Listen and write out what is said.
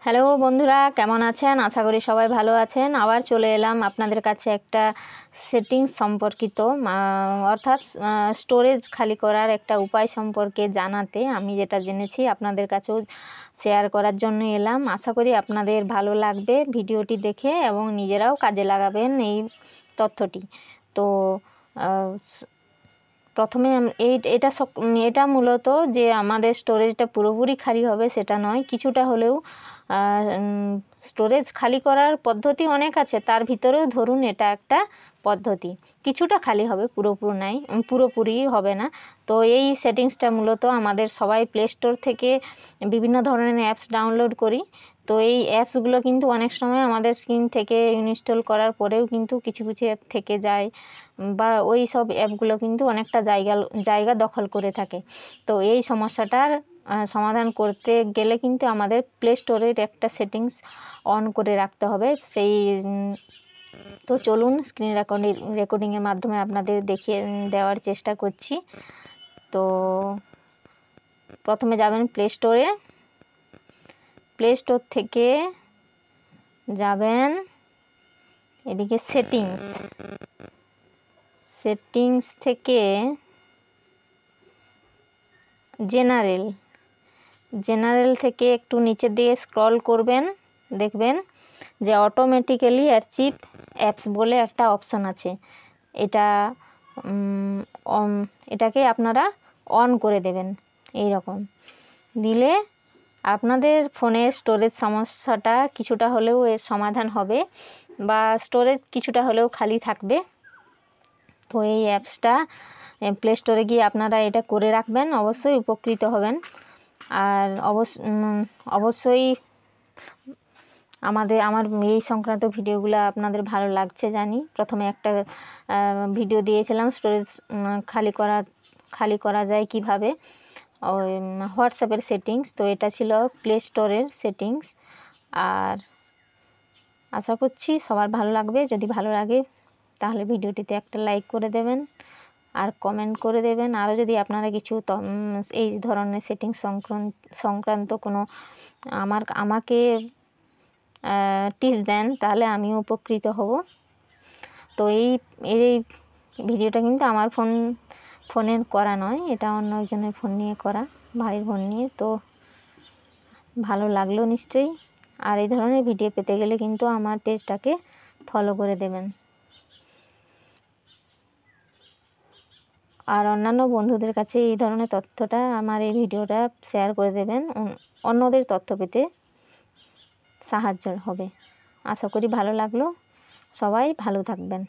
Hello বন্ধুরা, কেমন আছেন? আশা করি সবাই ভালো আছেন। আবার চলে এলাম আপনাদের কাছে একটা সেটিংস সম্পর্কিত অর্থাৎ স্টোরেজ খালি করার একটা উপায় সম্পর্কে জানাতে। আমি যেটা জেনেছি আপনাদের কাছেও শেয়ার করার জন্য এলাম। আশা করি আপনাদের ভালো লাগবে ভিডিওটি দেখে এবং নিজেরাও কাজে লাগাবেন এই তথ্যটি। তো প্রথমে এটা মূলত যে আমাদের স্টোরেজটা পুরোপুরি খালি হবে সেটা নয়, কিছুটা হলেও স্টোরেজ খালি করার পদ্ধতি অনেক আছে, তার ভিতরেও ধরুন এটা একটা পদ্ধতি। কিছুটা খালি হবে, পুরোপুরি হবে না। তো এই সেটিংসটা মূলত আমাদের সবাই প্লে স্টোর থেকে বিভিন্ন ধরনের অ্যাপস ডাউনলোড করি। তো এই অ্যাপসগুলো কিন্তু অনেক সময় আমাদের স্ক্রিন থেকে ইনস্টল করার পরেও কিন্তু কিছু কিছু অ্যাপ থেকে যায়, বা ওই সব অ্যাপগুলো কিন্তু অনেকটা জায়গা দখল করে থাকে। তো এই সমস্যাটার সমাধান করতে গেলে কিন্তু আমাদের প্লে স্টোরের একটা সেটিংস অন করে রাখতে হবে। তো চলুন স্ক্রিন রেকর্ডিংয়ের মাধ্যমে আপনাদের দেখিয়ে দেওয়ার চেষ্টা করছি। তো প্রথমে যাবেন প্লে স্টোর থেকে যাবেন এদিকে সেটিংস থেকে জেনারেল থেকে একটু নিচের দিকে স্ক্রল করবেন, দেখবেন যে অটোমেটিক্যালি আর্চিভ অ্যাপস বলে একটা অপশন আছে। এটাকে আপনারা অন করে দেবেন। এই রকম দিলে আপনাদের ফোনের স্টোরেজ সমস্যাটা কিছুটা হলেও এর সমাধান হবে, বা স্টোরেজ কিছুটা হলেও খালি থাকবে। তো এই অ্যাপসটা প্লে স্টোরে গিয়ে আপনারা এটা করে রাখবেন, অবশ্যই উপকৃত হবেন। আর অবশ্যই আমার এই সংক্রান্ত ভিডিওগুলো আপনাদের ভালো লাগছে জানি। প্রথমে একটা ভিডিও দিয়েছিলাম স্টোরেজ খালি করা যায় কিভাবে, ওই হোয়াটসঅ্যাপের সেটিংস। তো এটা ছিল প্লে স্টোরের সেটিংস। আর আশা করছি সবার ভালো লাগবে। যদি ভালো লাগে তাহলে ভিডিওটিতে একটা লাইক করে দেবেন আর কমেন্ট করে দেবেন। আরও যদি আপনারা কিছু এই ধরনের সেটিংস সংক্রান্ত কোনো আমাকে টিপস দেন তাহলে আমিও উপকৃত হব। তো এই ভিডিওটা কিন্তু আমার ফোনের করা নয়, এটা অন্য একজনের ফোন নিয়ে করা, ভাইয়ের ফোন নিয়ে। তো ভালো লাগলো নিশ্চয়ই। আর এই ধরনের ভিডিও পেতে গেলে কিন্তু আমার পেজটাকে ফলো করে দেবেন, আর অন্যান্য বন্ধুদের কাছে এই ধরনের তথ্যটা, আমার এই ভিডিওটা শেয়ার করে দেবেন, অন্যদের তথ্য পেতে সাহায্য হবে। আশা করি ভালো লাগলো। সবাই ভালো থাকবেন।